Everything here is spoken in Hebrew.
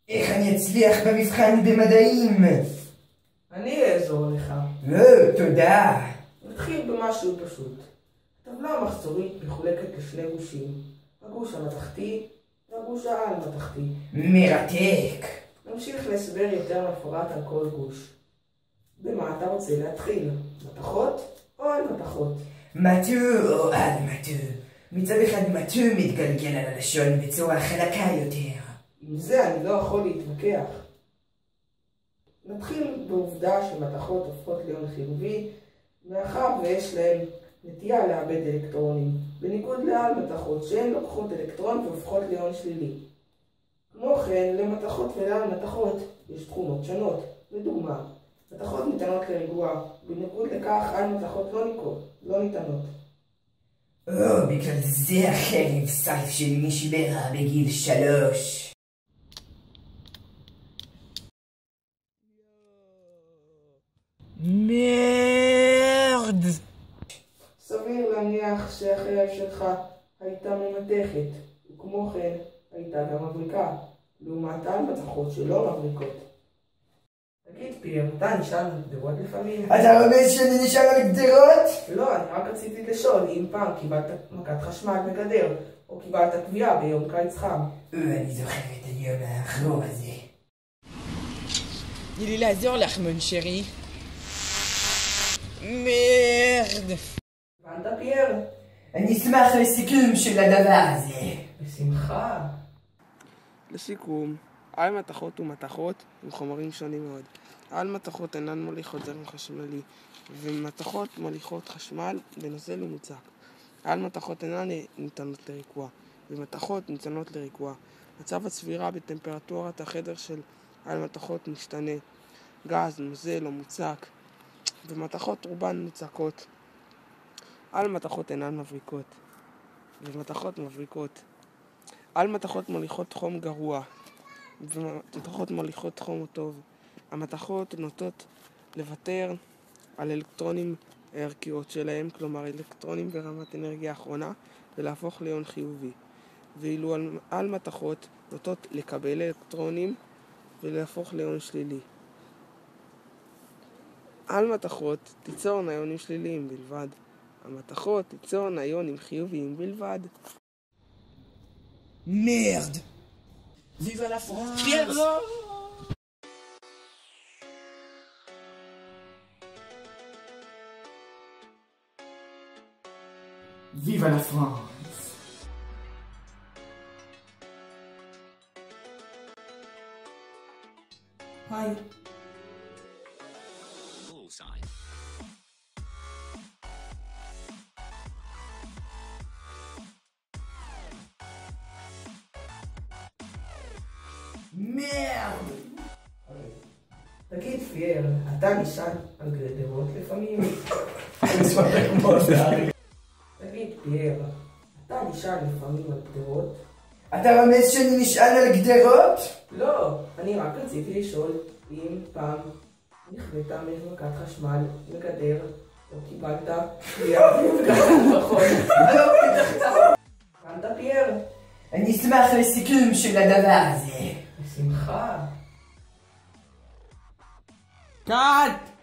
איך אני אצליח במבחן במדעים? אני אעזור לך. לא, תודה. נתחיל במשהו פשוט. הטבלה המחזורית מחולקת לשני גושים, הגוש המתחתי והגוש העל-מתחתי. מרתק. נמשיך להסבר יותר מפורט על כל גוש. במה אתה רוצה להתחיל? מתכות או על מתכות? מטו או על מטו. מצד אחד מטו מתגלגל על הלשון בצורה חלקה יותר. עם זה אני לא יכול להתווכח. נתחיל בעובדה שמתכות הופכות ליון חיובי, מאחר ויש להן נטייה לאבד אלקטרונים, בניגוד לעל מתכות שהן לוקחות אלקטרון והופכות ליון שלילי. כמו כן, למתכות ולעל מתכות יש תכונות שונות. לדוגמה, מתכות ניתנות לריגוע, בניגוד לכך על מתכות לא ניתנות. בגלל זה החרב סייף שלי נשברה בגיל 3. מרד! סביר להניח שהחרב שלך הייתה ממתכת, וכמו כן הייתה גם מבריקה, לעומת על מתכות שלא מבריקות. תגיד פיר, אתה נשאל על גדרות לפעמים? אתה רומז שאני נשאר על גדרות? לא, אני רק רציתי לשאול אם פעם קיבלת מכת חשמל מגדר, או קיבלת קביעה ביום קיץ חם. אני זוכר את היום האחרון הזה. תני לי לעזור לך, מון שרי. מרד! הבנת פייר? אני אשמח לסיכום של הדבר הזה. בשמחה. לסיכום, על מתכות ומתכות הם חומרים שונים מאוד. על מתכות אינן מוליכות זרם חשמלי, ומתכות מוליכות חשמל בנוזל ומוצק. על מתכות אינן ניתנות לריקוע, ומתכות ניתנות לריקוע. מצב הצבירה בטמפרטורת החדר של על מתכות משתנה. גז, נוזל או מוצק, ומתכות רובן מוצקות. על מתכות אינן מבריקות, ומתכות מבריקות. על מתכות מוליכות חום גרוע, ומתכות מוליכות חום טוב. המתכות נוטות לוותר על אלקטרונים הערכיות שלהם, כלומר אלקטרונים ברמת אנרגיה אחרונה, ולהפוך ליון חיובי. ואילו על מתכות נוטות לקבל אלקטרונים ולהפוך ליון שלילי. על מתכות תיצורנה איונים שליליים בלבד. המתכות תיצורנה איונים חיוביים בלבד. מרד! ויבה לה פרנס! פייר, לא! Viva la France! היי. Bullseye. מרד! תגיד פייר, אתה נשען על גדרות לפעמים? תגיד פייר, אתה נשען לפעמים על גדרות? אתה רומז שאני נשען על גדרות? לא, אני רק רציתי לשאול אם פעם נכווית ממכת חשמל מגדר, או קיבלת קביעה נכון. הבנת פייר? אני אשמח לסיכום של הדבר הזה. בשמחה. קאט!